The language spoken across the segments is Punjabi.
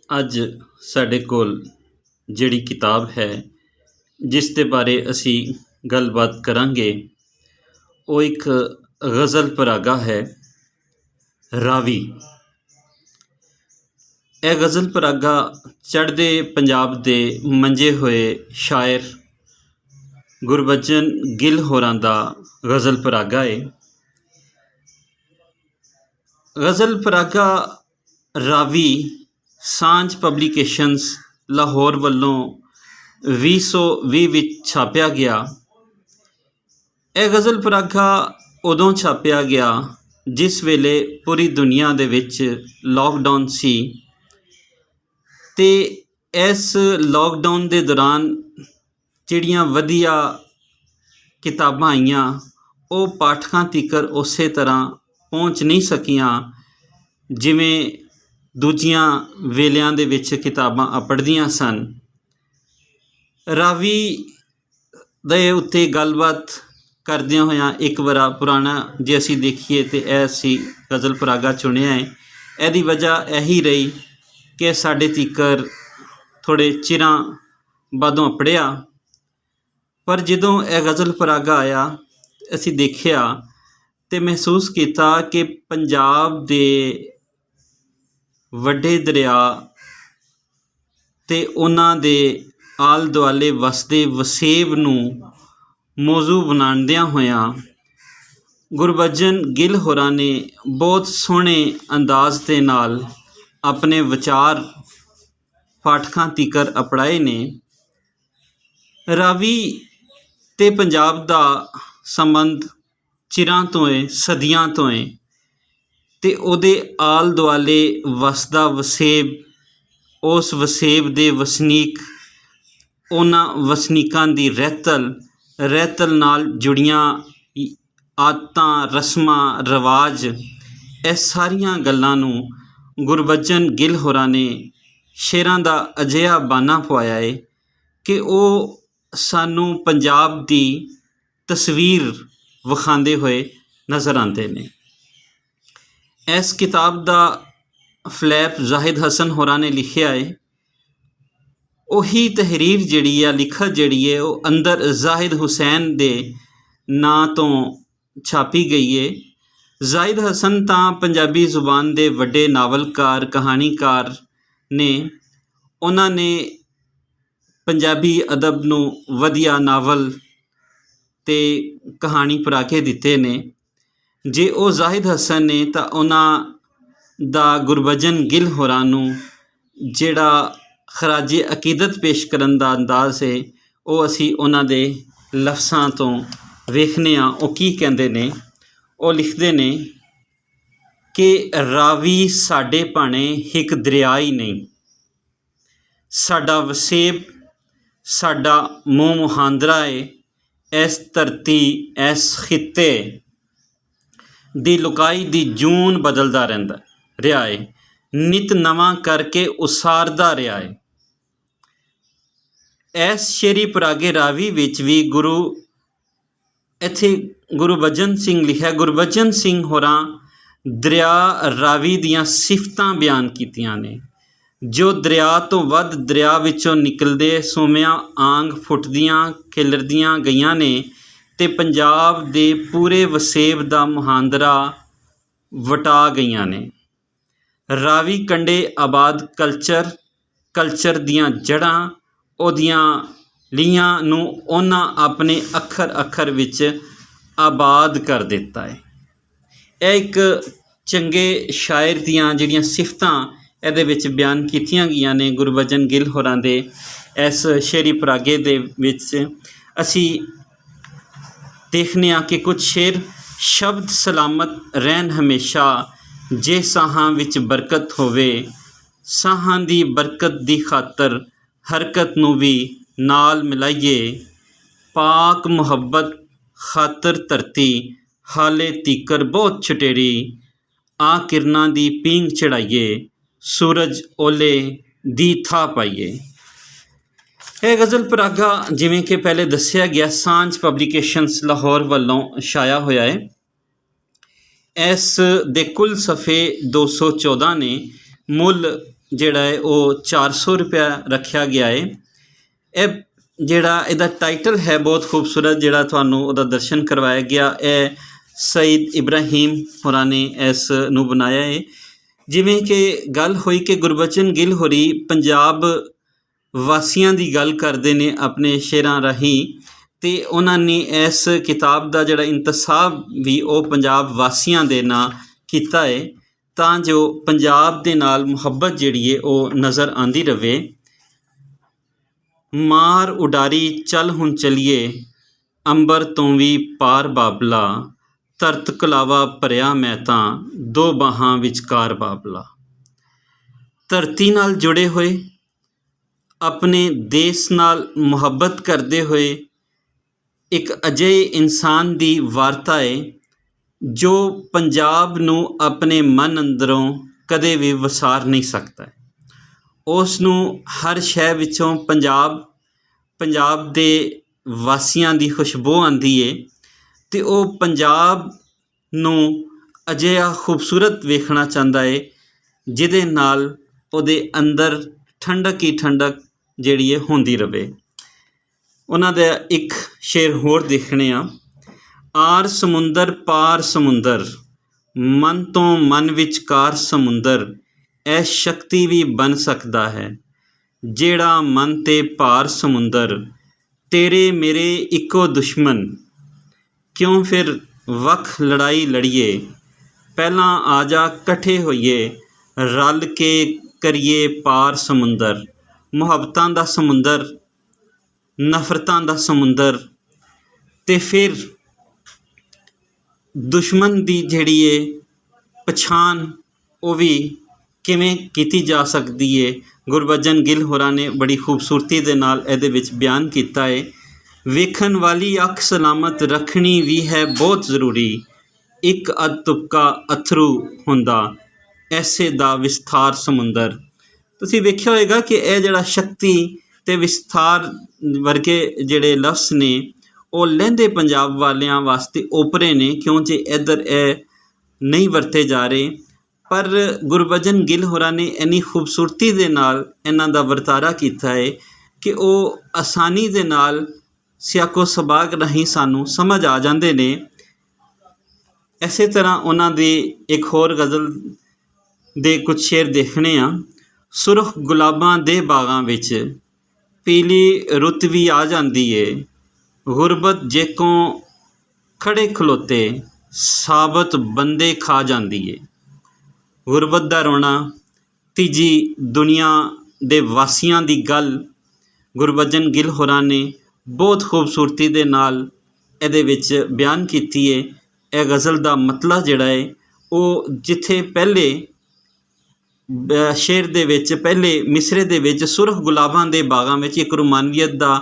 ਅੱਜ ਸਾਡੇ ਕੋਲ ਜਿਹੜੀ ਕਿਤਾਬ ਹੈ ਜਿਸ ਦੇ ਬਾਰੇ ਅਸੀਂ ਗੱਲਬਾਤ ਕਰਾਂਗੇ ਉਹ ਇੱਕ ਗਜ਼ਲ ਪਰਾਗਾ ਹੈ ਰਾਵੀ। ਇਹ ਗਜ਼ਲ ਪਰਾਗਾ ਚੜ੍ਹਦੇ ਪੰਜਾਬ ਦੇ ਮੰਜੇ ਹੋਏ ਸ਼ਾਇਰ ਗੁਰਬਚਨ ਗਿੱਲ ਹੋਰਾਂ ਦਾ ਗਜ਼ਲ ਪਰਾਗਾ ਹੈ। ਗਜ਼ਲ ਪਰਾਗਾ ਰਾਵੀ ਸਾਂਝ ਪਬਲੀਕੇਸ਼ਨਸ ਲਾਹੌਰ ਵੱਲੋਂ 2020 ਵਿੱਚ ਛਾਪਿਆ ਗਿਆ। ਇਹ ਗਜ਼ਲ ਪਰਾਗਾ ਉਦੋਂ ਛਾਪਿਆ ਗਿਆ ਜਿਸ ਵੇਲੇ ਪੂਰੀ ਦੁਨੀਆ ਦੇ ਵਿੱਚ ਲੋਕਡਾਊਨ ਸੀ ਅਤੇ ਇਸ ਲੋਕਡਾਊਨ ਦੇ ਦੌਰਾਨ ਜਿਹੜੀਆਂ ਵਧੀਆ ਕਿਤਾਬਾਂ ਆਈਆਂ ਉਹ ਪਾਠਕਾਂ ਤੀਕਰ ਉਸੇ ਤਰ੍ਹਾਂ ਪਹੁੰਚ ਨਹੀਂ ਸਕੀਆਂ ਜਿਵੇਂ ਦੂਜੀਆਂ ਵੇਲਿਆਂ ਦੇ ਵਿੱਚ ਕਿਤਾਬਾਂ ਅਪੜਦੀਆਂ ਸਨ। ਰਾਵੀ ਦੇ ਉੱਤੇ ਗੱਲਬਾਤ ਕਰਦਿਆਂ ਹੋਇਆਂ ਇੱਕ ਵਾਰ ਪੁਰਾਣਾ ਜੇ ਅਸੀਂ ਦੇਖੀਏ ਤਾਂ ਇਹ ਅਸੀਂ ਗਜ਼ਲ ਪਰਾਗਾ ਚੁਣਿਆ ਹੈ। ਇਹਦੀ ਵਜ੍ਹਾ ਇਹੀ ਰਹੀ ਕਿ ਸਾਡੇ ਤੀਕਰ ਥੋੜ੍ਹੇ ਚਿਰਾਂ ਬਾਅਦੋਂ ਅਪੜਿਆ, ਪਰ ਜਦੋਂ ਇਹ ਗਜ਼ਲ ਪਰਾਗਾ ਆਇਆ ਅਸੀਂ ਦੇਖਿਆ ਅਤੇ ਮਹਿਸੂਸ ਕੀਤਾ ਕਿ ਪੰਜਾਬ ਦੇ ਵੱਡੇ ਦਰਿਆ ਅਤੇ ਉਹਨਾਂ ਦੇ ਆਲੇ ਦੁਆਲੇ ਵਸਦੇ ਵਸੇਬ ਨੂੰ ਮੌਜੂ ਬਣਾਉਂਦਿਆਂ ਹੋਇਆਂ ਗੁਰਬਚਨ ਗਿੱਲ ਹੋਰਾਂ ਨੇ ਬਹੁਤ ਸੋਹਣੇ ਅੰਦਾਜ਼ ਦੇ ਨਾਲ ਆਪਣੇ ਵਿਚਾਰ ਪਾਠਕਾਂ ਤੀਕਰ ਅਪਣਾਏ ਨੇ। ਰਾਵੀ ਅਤੇ ਪੰਜਾਬ ਦਾ ਸੰਬੰਧ ਚਿਰਾਂ ਤੋਂ ਹੈ, ਸਦੀਆਂ ਤੋਂ ਹੈ, ਅਤੇ ਉਹਦੇ ਆਲੇ ਦੁਆਲੇ ਵਸਦਾ ਵਸੇਬ, ਉਸ ਵਸੇਬ ਦੇ ਵਸਨੀਕ, ਉਹਨਾਂ ਵਸਨੀਕਾਂ ਦੀ ਰਹਿਤਲ ਨਾਲ ਜੁੜੀਆਂ ਆਦਤਾਂ, ਰਸਮਾਂ, ਰਿਵਾਜ, ਇਹ ਸਾਰੀਆਂ ਗੱਲਾਂ ਨੂੰ ਗੁਰਬਚਨ ਗਿੱਲ ਹੋਰਾਂ ਨੇ ਸ਼ੇਰਾਂ ਦਾ ਅਜਿਹਾ ਬਾਨਾ ਪਵਾਇਆ ਹੈ ਕਿ ਉਹ ਸਾਨੂੰ ਪੰਜਾਬ ਦੀ ਤਸਵੀਰ ਵਿਖਾਉਂਦੇ ਹੋਏ ਨਜ਼ਰ ਆਉਂਦੇ ਨੇ। ਇਸ ਕਿਤਾਬ ਦਾ ਫਲੈਪ ਜ਼ਾਹਿਦ ਹਸਨ ਹੋਰਾਂ ਨੇ ਲਿਖਿਆ ਹੈ। ਉਹੀ ਤਹਿਰੀਰ ਜਿਹੜੀ ਆ, ਲਿਖਤ ਜਿਹੜੀ ਹੈ, ਉਹ ਅੰਦਰ ਜ਼ਾਹਿਦ ਹੁਸੈਨ ਦੇ ਨਾਂ ਤੋਂ ਛਾਪੀ ਗਈ ਹੈ। ਜ਼ਾਹਿਦ ਹਸਨ ਤਾਂ ਪੰਜਾਬੀ ਜ਼ੁਬਾਨ ਦੇ ਵੱਡੇ ਨਾਵਲਕਾਰ, ਕਹਾਣੀਕਾਰ ਨੇ। ਉਹਨਾਂ ਨੇ ਪੰਜਾਬੀ ਅਦਬ ਨੂੰ ਵਧੀਆ ਨਾਵਲ ਅਤੇ ਕਹਾਣੀ ਪੜ੍ਹਾ ਕੇ ਦਿੱਤੇ ਨੇ। ਜੇ ਉਹ ਜ਼ਾਹਿਦ ਹਸਨ ਨੇ ਤਾਂ ਉਹਨਾਂ ਦਾ ਗੁਰਬਚਨ ਗਿੱਲ ਹੋਰਾਂ ਨੂੰ ਜਿਹੜਾ ਖਰਾਜੇ ਅਕੀਦਤ ਪੇਸ਼ ਕਰਨ ਦਾ ਅੰਦਾਜ਼ ਹੈ ਉਹ ਅਸੀਂ ਉਹਨਾਂ ਦੇ ਲਫ਼ਜ਼ਾਂ ਤੋਂ ਵੇਖਦੇ ਹਾਂ। ਉਹ ਕੀ ਕਹਿੰਦੇ ਨੇ? ਉਹ ਲਿਖਦੇ ਨੇ ਕਿ ਰਾਵੀ ਸਾਡੇ ਭਾਣੇ ਇੱਕ ਦਰਿਆ ਹੀ ਨਹੀਂ, ਸਾਡਾ ਵਸੇਬ, ਸਾਡਾ ਮੂੰਹ ਮੁਹਾਂਦਰਾ ਏ। ਇਸ ਧਰਤੀ, ਇਸ ਖਿੱਤੇ ਦੀ ਲੁਕਾਈ ਦੀ ਜੂਨ ਬਦਲਦਾ ਰਿਹਾ ਏ, ਨਿਤ ਨਵਾਂ ਕਰਕੇ ਉਸਾਰਦਾ ਰਿਹਾ ਏ। ਇਸ ਸ਼ੇਰੀ ਪਰਾਗੇ ਰਾਵੀ ਵਿੱਚ ਵੀ ਇੱਥੇ ਗੁਰਬਚਨ ਸਿੰਘ ਲਿਖਿਆ। ਗੁਰਬਚਨ ਸਿੰਘ ਹੋਰਾਂ ਦਰਿਆ ਰਾਵੀ ਦੀਆਂ ਸਿਫਤਾਂ ਬਿਆਨ ਕੀਤੀਆਂ ਨੇ। ਜੋ ਦਰਿਆ ਤੋਂ ਵੱਧ ਦਰਿਆ ਵਿੱਚੋਂ ਨਿਕਲਦੇ ਸੋਮਿਆਂ ਆਂਗ ਫੁੱਟਦੀਆਂ ਖਿਲਰਦੀਆਂ ਗਈਆਂ ਨੇ ਅਤੇ ਪੰਜਾਬ ਦੇ ਪੂਰੇ ਵਸੇਬ ਦਾ ਮੁਹਾਂਦਰਾ ਵਟਾ ਗਈਆਂ ਨੇ। ਰਾਵੀ ਕੰਢੇ ਆਬਾਦ ਕਲਚਰ ਦੀਆਂ ਜੜ੍ਹਾਂ, ਉਹਦੀਆਂ ਲੀਹਾਂ ਨੂੰ ਉਹਨਾਂ ਆਪਣੇ ਅੱਖਰ ਵਿੱਚ ਆਬਾਦ ਕਰ ਦਿੱਤਾ ਹੈ। ਇਹ ਇੱਕ ਚੰਗੇ ਸ਼ਾਇਰ ਦੀਆਂ ਜਿਹੜੀਆਂ ਸਿਫਤਾਂ ਇਹਦੇ ਵਿੱਚ ਬਿਆਨ ਕੀਤੀਆਂ ਗਈਆਂ ਨੇ ਗੁਰਬਚਨ ਗਿੱਲ ਹੋਰਾਂ ਦੇ ਇਸ ਸ਼ੇਰੀ ਪਰਾਗੇ ਦੇ ਵਿੱਚ। ਅਸੀਂ ਦੇਖਦੇ ਹਾਂ ਕਿ ਕੁਝ ਸ਼ੇਰ ਸ਼ਬਦ ਸਲਾਮਤ ਰਹਿਣ ਹਮੇਸ਼ਾ, ਜੇ ਸਾਹਾਂ ਵਿੱਚ ਬਰਕਤ ਹੋਵੇ, ਸਾਹਾਂ ਦੀ ਬਰਕਤ ਦੀ ਖਾਤਰ ਹਰਕਤ ਨੂੰ ਵੀ ਨਾਲ ਮਿਲਾਈਏ, ਪਾਕ ਮੁਹੱਬਤ ਖਾਤਰ ਧਰਤੀ ਹਾਲੇ ਤੀਕਰ ਬਹੁਤ ਛਟੇਰੀ, ਆ ਕਿਰਨਾਂ ਦੀ ਪੀਂਘ ਚੜਾਈਏ, ਸੂਰਜ ਓਲੇ ਦੀ ਥਾਂ ਪਾਈਏ। ਇਹ ਗਜ਼ਲ ਪਰਾਗਾ ਜਿਵੇਂ ਕਿ ਪਹਿਲੇ ਦੱਸਿਆ ਗਿਆ ਸਾਂਝ ਪਬਲੀਕੇਸ਼ਨਸ ਲਾਹੌਰ ਵੱਲੋਂ ਛਾਇਆ ਹੋਇਆ ਹੈ। ਇਸ ਦੇ ਕੁੱਲ ਸਫ਼ੇ 214 ਨੇ। ਮੁੱਲ ਜਿਹੜਾ ਹੈ ਉਹ 400 ਰੁਪਇਆ ਰੱਖਿਆ ਗਿਆ ਹੈ। ਇਹ ਜਿਹੜਾ ਇਹਦਾ ਟਾਈਟਲ ਹੈ ਬਹੁਤ ਖੂਬਸੂਰਤ, ਜਿਹੜਾ ਤੁਹਾਨੂੰ ਉਹਦਾ ਦਰਸ਼ਨ ਕਰਵਾਇਆ ਗਿਆ। ਇਹ ਸਈਦ ਇਬਰਾਹੀਮ ਹੋਰਾਂ ਨੇ ਇਸ ਨੂੰ ਬਣਾਇਆ ਹੈ। ਜਿਵੇਂ ਕਿ ਗੱਲ ਹੋਈ ਕਿ ਗੁਰਬਚਨ ਗਿੱਲ ਹੋਰੀ ਪੰਜਾਬ ਵਾਸੀਆਂ ਦੀ ਗੱਲ ਕਰਦੇ ਨੇ ਆਪਣੇ ਸ਼ੇਰਾਂ ਰਾਹੀਂ, ਅਤੇ ਉਹਨਾਂ ਨੇ ਇਸ ਕਿਤਾਬ ਦਾ ਜਿਹੜਾ ਇੰਤਸਾਬ ਵੀ ਉਹ ਪੰਜਾਬ ਵਾਸੀਆਂ ਦੇ ਨਾਂ ਕੀਤਾ ਹੈ, ਤਾਂ ਜੋ ਪੰਜਾਬ ਦੇ ਨਾਲ ਮੁਹੱਬਤ ਜਿਹੜੀ ਹੈ ਉਹ ਨਜ਼ਰ ਆਉਂਦੀ ਰਹੇ। ਮਾਰ ਉਡਾਰੀ ਚੱਲ ਹੁਣ ਚਲੀਏ, ਅੰਬਰ ਤੋਂ ਵੀ ਪਾਰ ਬਾਬਲਾ, ਧਰਤ ਕਲਾਵਾ ਭਰਿਆ ਮੈਂ ਤਾਂ, ਦੋ ਬਾਹਾਂ ਵਿਚਕਾਰ ਬਾਬਲਾ। ਧਰਤੀ ਨਾਲ ਜੁੜੇ ਹੋਏ, ਆਪਣੇ ਦੇਸ਼ ਨਾਲ ਮੁਹੱਬਤ ਕਰਦੇ ਹੋਏ ਇੱਕ ਅਜਿਹੇ ਇਨਸਾਨ ਦੀ ਵਾਰਤਾ ਹੈ ਜੋ ਪੰਜਾਬ ਨੂੰ ਆਪਣੇ ਮਨ ਅੰਦਰੋਂ ਕਦੇ ਵੀ ਵਿਸਾਰ ਨਹੀਂ ਸਕਦਾ। ਉਸ ਨੂੰ ਹਰ ਸ਼ੈ ਵਿੱਚੋਂ ਪੰਜਾਬ ਦੇ ਵਾਸੀਆਂ ਦੀ ਖੁਸ਼ਬੂ ਆਉਂਦੀ ਹੈ, ਅਤੇ ਉਹ ਪੰਜਾਬ ਨੂੰ ਅਜਿਹਾ ਖੂਬਸੂਰਤ ਵੇਖਣਾ ਚਾਹੁੰਦਾ ਹੈ ਜਿਹਦੇ ਨਾਲ ਉਹਦੇ ਅੰਦਰ ਠੰਡਕ ਹੀ ਠੰਡਕ ਜਿਹੜੀ ਹੈ ਹੁੰਦੀ ਰਹੇ। ਉਹਨਾਂ ਦਾ ਇੱਕ ਸ਼ੇਰ ਹੋਰ ਦੇਖਣੇ ਆ। ਆਰ ਸਮੁੰਦਰ ਪਾਰ ਸਮੁੰਦਰ, ਮਨ ਤੋਂ ਮਨ ਵਿਚਕਾਰ ਸਮੁੰਦਰ, ਇਹ ਸ਼ਕਤੀ ਵੀ ਬਣ ਸਕਦਾ ਹੈ ਜਿਹੜਾ ਮਨ 'ਤੇ ਭਾਰ ਸਮੁੰਦਰ। ਤੇਰੇ ਮੇਰੇ ਇੱਕੋ ਦੁਸ਼ਮਣ, ਕਿਉਂ ਫਿਰ ਵੱਖ ਲੜਾਈ ਲੜੀਏ, ਪਹਿਲਾਂ ਆ ਜਾ ਇਕੱਠੇ ਹੋਈਏ, ਰਲ ਕੇ ਕਰੀਏ ਪਾਰ ਸਮੁੰਦਰ। ਮੁਹੱਬਤਾਂ ਦਾ ਸਮੁੰਦਰ, ਨਫ਼ਰਤਾਂ ਦਾ ਸਮੁੰਦਰ, ਅਤੇ ਫਿਰ ਦੁਸ਼ਮਣ ਦੀ ਜਿਹੜੀ ਹੈ ਪਛਾਣ ਉਹ ਵੀ ਕਿਵੇਂ ਕੀਤੀ ਜਾ ਸਕਦੀ ਹੈ। ਗੁਰਬਚਨ ਗਿੱਲ ਹੋਰਾਂ ਨੇ ਬੜੀ ਖੂਬਸੂਰਤੀ ਦੇ ਨਾਲ ਇਹਦੇ ਵਿੱਚ ਬਿਆਨ ਕੀਤਾ ਹੈ। ਵੇਖਣ ਵਾਲੀ ਅੱਖ ਸਲਾਮਤ ਰੱਖਣੀ ਵੀ ਹੈ ਬਹੁਤ ਜ਼ਰੂਰੀ, ਇੱਕ ਅੱਧ ਤੁਪਕਾ ਅਥਰੂ ਹੁੰਦਾ ਐਸੇ ਦਾ ਵਿਸਥਾਰ ਸਮੁੰਦਰ। ਤੁਸੀਂ ਵੇਖਿਆ ਹੋਏਗਾ ਕਿ ਇਹ ਜਿਹੜਾ ਸ਼ਕਤੀ ਅਤੇ ਵਿਸਥਾਰ ਵਰਗੇ ਜਿਹੜੇ ਲਫ਼ਜ਼ ਨੇ ਉਹ ਲਹਿੰਦੇ ਪੰਜਾਬ ਵਾਲਿਆਂ ਵਾਸਤੇ ਓਪਰੇ ਨੇ, ਕਿਉਂਕਿ ਇੱਧਰ ਇਹ ਨਹੀਂ ਵਰਤੇ ਜਾ ਰਹੇ। ਪਰ ਗੁਰਬਚਨ ਗਿੱਲ ਹੋਰਾਂ ਨੇ ਇੰਨੀ ਖੂਬਸੂਰਤੀ ਦੇ ਨਾਲ ਇਹਨਾਂ ਦਾ ਵਰਤਾਰਾ ਕੀਤਾ ਹੈ ਕਿ ਉਹ ਆਸਾਨੀ ਦੇ ਨਾਲ ਸਿਆਕੋ ਸਬਾਕ ਰਾਹੀਂ ਸਾਨੂੰ ਸਮਝ ਆ ਜਾਂਦੇ ਨੇ। ਇਸੇ ਤਰ੍ਹਾਂ ਉਹਨਾਂ ਦੀ ਇੱਕ ਹੋਰ ਗਜ਼ਲ ਦੇ ਕੁਝ ਸ਼ੇਰ ਦੇਖਣੇ ਆ। ਸੁਰਖ ਗੁਲਾਬਾਂ ਦੇ ਬਾਗਾਂ ਵਿੱਚ, ਪੀਲੀ ਰੁੱਤ ਵੀ ਆ ਜਾਂਦੀ ਏ, ਗੁਰਬਤ ਜੇਕੋਂ ਖੜੇ ਖਲੋਤੇ, ਸਾਬਤ ਬੰਦੇ ਖਾ ਜਾਂਦੀ ਏ। ਗੁਰਬਤ ਦਾ ਰੋਣਾ, ਤੀਜੀ ਦੁਨੀਆ ਦੇ ਵਾਸੀਆਂ ਦੀ ਗੱਲ ਗੁਰਬਚਨ ਗਿੱਲ ਹੋਰਾਂ ਨੇ ਬਹੁਤ ਖੂਬਸੂਰਤੀ ਦੇ ਨਾਲ ਇਹਦੇ ਵਿੱਚ ਬਿਆਨ ਕੀਤੀ ਹੈ। ਇਹ ਗਜ਼ਲ ਦਾ ਮਤਲਬ ਜਿਹੜਾ ਹੈ ਉਹ ਜਿੱਥੇ ਪਹਿਲੇ ਸ਼ੇਰ ਦੇ ਵਿੱਚ, ਪਹਿਲੇ ਮਿਸਰੇ ਦੇ ਵਿੱਚ ਸੁਰਖ ਗੁਲਾਬਾਂ ਦੇ ਬਾਗਾਂ ਵਿੱਚ ਇੱਕ ਰੋਮਾਨੀਅਤ ਦਾ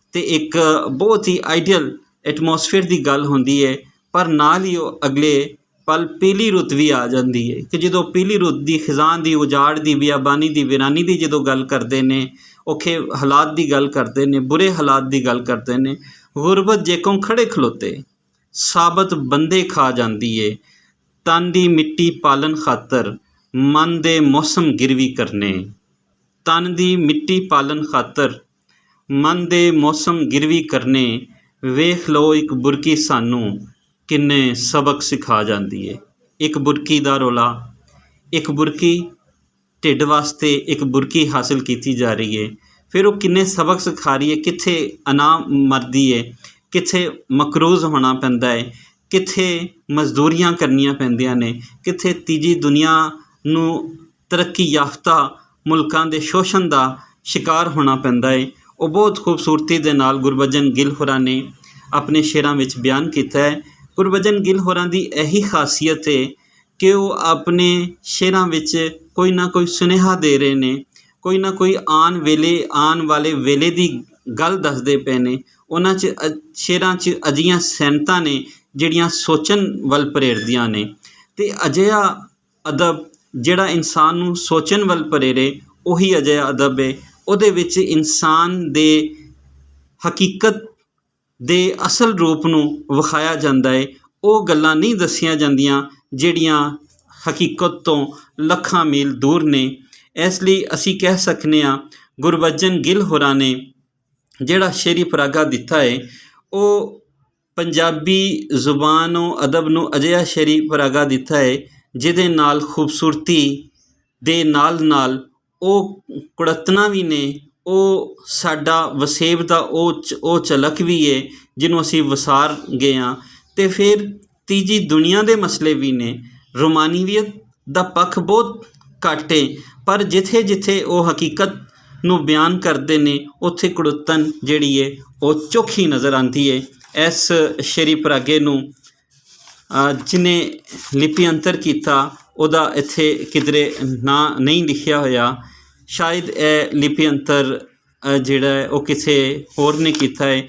ਅਤੇ ਇੱਕ ਬਹੁਤ ਹੀ ਆਈਡੀਅਲ ਐਟਮੋਸਫੇਅਰ ਦੀ ਗੱਲ ਹੁੰਦੀ ਹੈ, ਪਰ ਨਾਲ ਹੀ ਉਹ ਅਗਲੇ ਪਲ ਪੀਲੀ ਰੁੱਤ ਵੀ ਆ ਜਾਂਦੀ ਹੈ ਕਿ ਜਦੋਂ ਪੀਲੀ ਰੁੱਤ ਦੀ ਖਿਜ਼ਾਨ ਦੀ, ਉਜਾੜ ਦੀ, ਬਿਆਬਾਨੀ ਦੀ, ਵੀਰਾਨੀ ਦੀ ਜਦੋਂ ਗੱਲ ਕਰਦੇ ਨੇ, ਔਖੇ ਹਾਲਾਤ ਦੀ ਗੱਲ ਕਰਦੇ ਨੇ, ਬੁਰੇ ਹਾਲਾਤ ਦੀ ਗੱਲ ਕਰਦੇ ਨੇ। ਗੁਰਬਤ ਜੇਕੋਂ ਖੜੇ ਖਲੋਤੇ, ਸਾਬਤ ਬੰਦੇ ਖਾ ਜਾਂਦੀ ਏ, ਤਨ ਦੀ ਮਿੱਟੀ ਪਾਲਣ ਖਾਤਰ, ਮਨ ਦੇ ਮੌਸਮ ਗਿਰਵੀ ਕਰਨੇ। ਤਨ ਦੀ ਮਿੱਟੀ ਪਾਲਣ ਖਾਤਰ, ਮਨ ਦੇ ਮੌਸਮ ਗਿਰਵੀ ਕਰਨੇ, ਵੇਖ ਲਓ ਇੱਕ ਬੁਰਕੀ ਸਾਨੂੰ ਕਿੰਨੇ ਸਬਕ ਸਿਖਾ ਜਾਂਦੀ ਏ। ਇੱਕ ਬੁਰਕੀ ਦਾ ਰੌਲਾ, ਇੱਕ ਬੁਰਕੀ ਢਿੱਡ ਵਾਸਤੇ ਇੱਕ ਬੁਰਕੀ ਹਾਸਿਲ ਕੀਤੀ ਜਾ ਰਹੀ ਹੈ, ਫਿਰ ਉਹ ਕਿੰਨੇ ਸਬਕ ਸਿਖਾ ਰਹੀ ਹੈ। ਕਿੱਥੇ ਅਨਾ ਮਰਦੀ ਹੈ, ਕਿੱਥੇ ਮਕਰੂਜ਼ ਹੋਣਾ ਪੈਂਦਾ ਹੈ, ਕਿੱਥੇ ਮਜ਼ਦੂਰੀਆਂ ਕਰਨੀਆਂ ਪੈਂਦੀਆਂ ਨੇ, ਕਿੱਥੇ ਤੀਜੀ ਦੁਨੀਆ ਨੂੰ ਤਰੱਕੀ ਯਾਫਤਾ ਮੁਲਕਾਂ ਦੇ ਸ਼ੋਸ਼ਣ ਦਾ ਸ਼ਿਕਾਰ ਹੋਣਾ ਪੈਂਦਾ ਹੈ। ਉਹ ਬਹੁਤ ਖੂਬਸੂਰਤੀ ਦੇ ਨਾਲ ਗੁਰਬਚਨ ਗਿੱਲ ਹੋਰਾਂ ਨੇ ਆਪਣੇ ਸ਼ੇਰਾਂ ਵਿੱਚ ਬਿਆਨ ਕੀਤਾ ਹੈ। ਗੁਰਬਚਨ ਗਿੱਲ ਹੋਰਾਂ ਦੀ ਇਹੀ ਖਾਸੀਅਤ ਹੈ ਕਿ ਉਹ ਆਪਣੇ ਸ਼ੇਰਾਂ ਵਿੱਚ ਕੋਈ ਨਾ ਕੋਈ ਸੁਨੇਹਾ ਦੇ ਰਹੇ ਨੇ, ਕੋਈ ਨਾ ਕੋਈ ਆਉਣ ਵਾਲੇ ਵੇਲੇ ਦੀ ਗੱਲ ਦੱਸਦੇ ਪਏ ਨੇ। ਉਹਨਾਂ 'ਚ ਸ਼ੇਰਾਂ 'ਚ ਅਜਿਹੀਆਂ ਸੈਨਤਾਂ ਨੇ ਜਿਹੜੀਆਂ ਸੋਚਣ ਵੱਲ ਪ੍ਰੇਰਦੀਆਂ ਨੇ, ਅਤੇ ਅਜਿਹਾ ਅਦਬ ਜਿਹੜਾ ਇਨਸਾਨ ਨੂੰ ਸੋਚਣ ਵੱਲ ਪ੍ਰੇਰੇ ਉਹੀ ਅਜਿਹਾ ਅਦਬ ਹੈ। ਉਹਦੇ ਵਿੱਚ ਇਨਸਾਨ ਦੇ ਹਕੀਕਤ ਦੇ ਅਸਲ ਰੂਪ ਨੂੰ ਵਿਖਾਇਆ ਜਾਂਦਾ ਹੈ। ਉਹ ਗੱਲਾਂ ਨਹੀਂ ਦੱਸੀਆਂ ਜਾਂਦੀਆਂ ਜਿਹੜੀਆਂ ਹਕੀਕਤ ਤੋਂ ਲੱਖਾਂ ਮੀਲ ਦੂਰ ਨੇ। ਇਸ ਲਈ ਅਸੀਂ ਕਹਿ ਸਕਦੇ ਹਾਂ ਗੁਰਬਚਨ ਗਿੱਲ ਹੋਰਾਂ ਨੇ ਜਿਹੜਾ ਸ਼ੇਰੀ ਪਰਾਗਾ ਦਿੱਤਾ ਹੈ ਉਹ ਪੰਜਾਬੀ ਜ਼ੁਬਾਨ ਨੂੰ ਅਦਬ ਨੂੰ ਅਜਿਹਾ ਸ਼ੇਰੀ ਪਰਾਗਾ ਦਿੱਤਾ ਹੈ ਜਿਹਦੇ ਨਾਲ ਖੂਬਸੂਰਤੀ ਦੇ ਨਾਲ ਉਹ ਕੁੜੱਤਣਾ ਵੀ ਨੇ, ਉਹ ਸਾਡਾ ਵਸੇਬ ਦਾ ਉਹ ਝਲਕ ਵੀ ਹੈ ਜਿਹਨੂੰ ਅਸੀਂ ਵਸਾਰ ਗਏ ਹਾਂ। ਅਤੇ ਫਿਰ ਤੀਜੀ ਦੁਨੀਆ ਦੇ ਮਸਲੇ ਵੀ ਨੇ। ਰੋਮਾਨੀਅਤ ਦਾ ਪੱਖ ਬਹੁਤ ਘੱਟ ਹੈ, ਪਰ ਜਿੱਥੇ ਜਿੱਥੇ ਉਹ ਹਕੀਕਤ ਨੂੰ ਬਿਆਨ ਕਰਦੇ ਨੇ ਉੱਥੇ ਕੁੜੱਤਣ ਜਿਹੜੀ ਹੈ ਉਹ ਚੋਖੀ ਨਜ਼ਰ ਆਉਂਦੀ ਹੈ। ਇਸ ਸ਼ੇਰੀ ਪਰਾਗੇ ਨੂੰ ਜਿਹਨੇ ਲਿਪੀ-ਅੰਤਰ ਕੀਤਾ ਉਹਦਾ ਇੱਥੇ ਕਿਧਰੇ ਨਾਂ ਨਹੀਂ ਲਿਖਿਆ ਹੋਇਆ। ਸ਼ਾਇਦ ਇਹ ਲਿਪੀ-ਅੰਤਰ ਜਿਹੜਾ ਹੈ ਉਹ ਕਿਸੇ ਹੋਰ ਨੇ ਕੀਤਾ ਹੈ,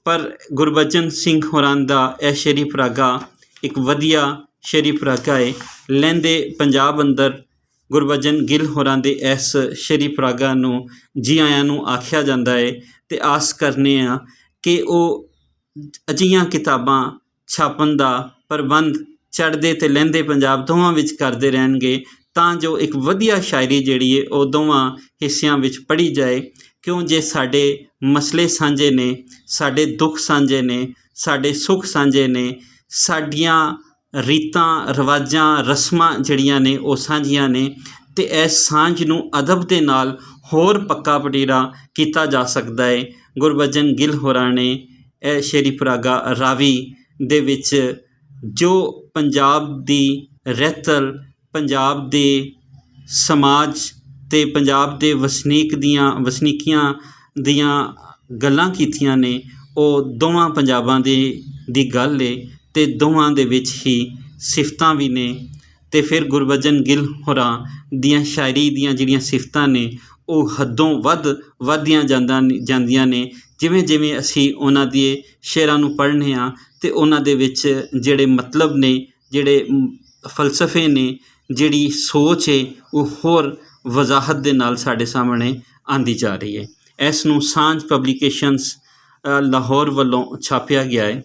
ਪਰ ਗੁਰਬਚਨ ਸਿੰਘ ਹੋਰਾਂ ਦਾ ਇਹ ਸ਼ੇਰੀ ਪਰਾਗਾ ਇੱਕ ਵਧੀਆ ਸ਼ੇਰੀ ਪਰਾਗਾ ਹੈ। ਲਹਿੰਦੇ ਪੰਜਾਬ ਅੰਦਰ ਗੁਰਬਚਨ ਗਿੱਲ ਹੋਰਾਂ ਦੇ ਇਸ ਸ਼ੇਰੀ ਪਰਾਗਾ ਨੂੰ ਜੀ ਆਇਆਂ ਨੂੰ ਆਖਿਆ ਜਾਂਦਾ ਹੈ ਅਤੇ ਆਸ ਕਰਨੇ ਹਾਂ ਕਿ ਉਹ ਅਜਿਹੀਆਂ ਕਿਤਾਬਾਂ ਛਾਪਣ ਦਾ ਪ੍ਰਬੰਧ ਚੜ੍ਹਦੇ ਅਤੇ ਲਹਿੰਦੇ ਪੰਜਾਬ ਦੋਵਾਂ ਵਿੱਚ ਕਰਦੇ ਰਹਿਣਗੇ, ਤਾਂ ਜੋ ਇੱਕ ਵਧੀਆ ਸ਼ਾਇਰੀ ਜਿਹੜੀ ਹੈ ਉਹ ਦੋਵਾਂ ਹਿੱਸਿਆਂ ਵਿੱਚ ਪੜ੍ਹੀ ਜਾਏ। ਕਿਉਂ ਜੇ ਸਾਡੇ ਮਸਲੇ ਸਾਂਝੇ ਨੇ, ਸਾਡੇ ਦੁੱਖ ਸਾਂਝੇ ਨੇ, ਸਾਡੇ ਸੁੱਖ ਸਾਂਝੇ ਨੇ, ਸਾਡੀਆਂ ਰੀਤਾਂ ਰਿਵਾਜ਼ਾਂ ਰਸਮਾਂ ਜਿਹੜੀਆਂ ਨੇ ਉਹ ਸਾਂਝੀਆਂ ਨੇ, ਅਤੇ ਇਸ ਸਾਂਝ ਨੂੰ ਅਦਬ ਦੇ ਨਾਲ ਹੋਰ ਪੱਕਾ ਪਟੀਰਾ ਕੀਤਾ ਜਾ ਸਕਦਾ ਹੈ। ਗੁਰਬਚਨ ਗਿੱਲ ਹੋਰਾਂ ਨੇ ਇਹ ਸ਼ੇਰੀ ਪਰਾਗਾ ਰਾਵੀ ਦੇ ਵਿੱਚ ਜੋ ਪੰਜਾਬ ਦੀ ਰਹਿਤਲ, ਪੰਜਾਬ ਦੇ ਸਮਾਜ ਅਤੇ ਪੰਜਾਬ ਦੇ ਵਸਨੀਕੀਆਂ ਦੀਆਂ ਗੱਲਾਂ ਕੀਤੀਆਂ ਨੇ, ਉਹ ਦੋਵਾਂ ਪੰਜਾਬਾਂ ਦੀ ਗੱਲ ਹੈ ਅਤੇ ਦੋਵਾਂ ਦੇ ਵਿੱਚ ਹੀ ਸਿਫਤਾਂ ਵੀ ਨੇ। ਅਤੇ ਫਿਰ ਗੁਰਬਚਨ ਗਿੱਲ ਹੋਰਾਂ ਦੀਆਂ ਸ਼ਾਇਰੀ ਦੀਆਂ ਜਿਹੜੀਆਂ ਸਿਫਤਾਂ ਨੇ ਉਹ ਹੱਦੋਂ ਵੱਧ ਵੱਧਦੀਆਂ ਜਾਂਦੀਆਂ ਨੇ ਜਿਵੇਂ ਜਿਵੇਂ ਅਸੀਂ ਉਹਨਾਂ ਦੇ ਸ਼ੇਰਾਂ ਨੂੰ ਪੜ੍ਹਦੇ ਹਾਂ, ਅਤੇ ਉਹਨਾਂ ਦੇ ਵਿੱਚ ਜਿਹੜੇ ਮਤਲਬ ਨੇ, ਜਿਹੜੇ ਫਲਸਫੇ ਨੇ, ਜਿਹੜੀ ਸੋਚ ਹੈ ਉਹ ਹੋਰ ਵਜ਼ਾਹਤ ਦੇ ਨਾਲ ਸਾਡੇ ਸਾਹਮਣੇ ਆਉਂਦੀ ਜਾ ਰਹੀ ਹੈ। ਇਸ ਨੂੰ ਸਾਂਝ ਪਬਲੀਕੇਸ਼ਨਸ ਲਾਹੌਰ ਵੱਲੋਂ ਛਾਪਿਆ ਗਿਆ ਹੈ।